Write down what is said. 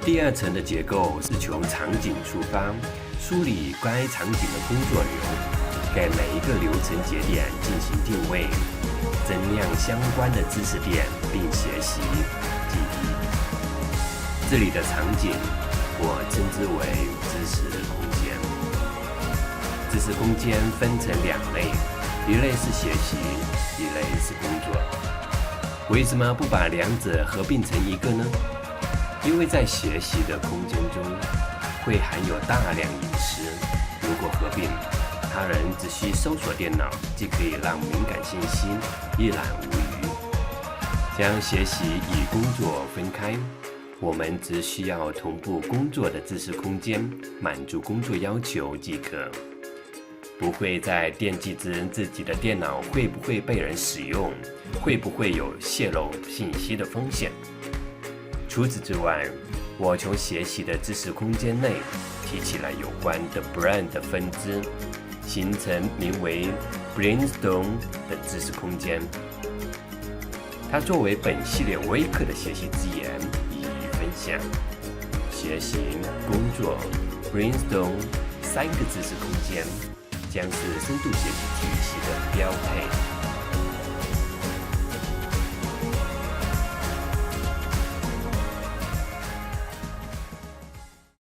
第二层的结构是从场景出发，梳理该场景的工作流，给每一个流程节点进行定位，增量相关的知识点并学习记忆。这里的场景我称之为知识空间。知识空间分成两类，一类是学习，一类是工作。为什么不把两者合并成一个呢？因为在学习的空间中会含有大量隐私，如果合并，他人只需搜索电脑即可以让敏感信息一览无余。将学习与工作分开，我们只需要同步工作的知识空间，满足工作要求即可，不会再惦记着自己的电脑会不会被人使用，会不会有泄露信息的风险。除此之外，我从学习的知识空间内提起了有关的 Brain 的分支，形成名为 Brainstorm 的知识空间。它作为本系列微课的学习资源予以分享。学习、工作、Brainstorm 三个知识空间将是深度学习体系的标配。